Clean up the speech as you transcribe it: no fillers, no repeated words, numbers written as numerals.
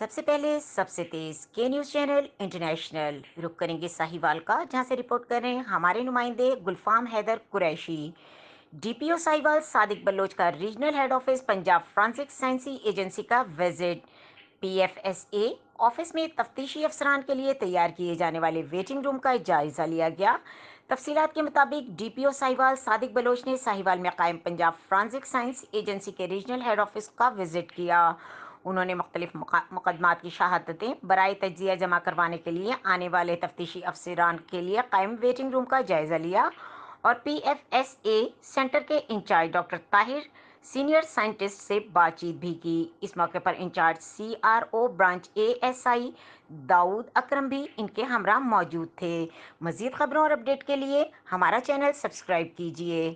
सबसे पहले सबसे तेज के न्यूज़ चैनल इंटरनेशनल रुक करेंगे साहिवाल का, जहां से रिपोर्ट कर रहे हैं हमारे नुमाइंदे गुलफाम हैदर कुरैशी। डीपीओ साहिवाल सादिक बलोच का regional head office Punjab forensic science agency का विजिट। पीएफएसए ऑफिस में तफ्तीशी अफसरान के लिए तैयार किए जाने वाले वेटिंग रूम का जायजा लिया गया। तफसीलात के मुताबिक डीपीओ साहिवाल सादिक बलोच ने साहिवाल में कायम पंजाब फ्रांसिक साइंस एजेंसी के रीजनल हेड ऑफिस का विजिट किया। उन्होंने मुख्तलिफ मुकदमात की शहादतें बराए तजिया जमा करवाने के लिए आने वाले तफ्तीशी अफसरान के लिए कायम वेटिंग रूम का जायजा लिया और पीएफएसए सेंटर के incharge doctor Tahir senior scientist से बातचीत भी की। इस मौके पर incharge CRO branch ASI Daud Akram भी इनके हमरा मौजूद थे। मजीद खबरों और अपडेट के लिए हमारा चैनल सब्सक्राइब कीजिए।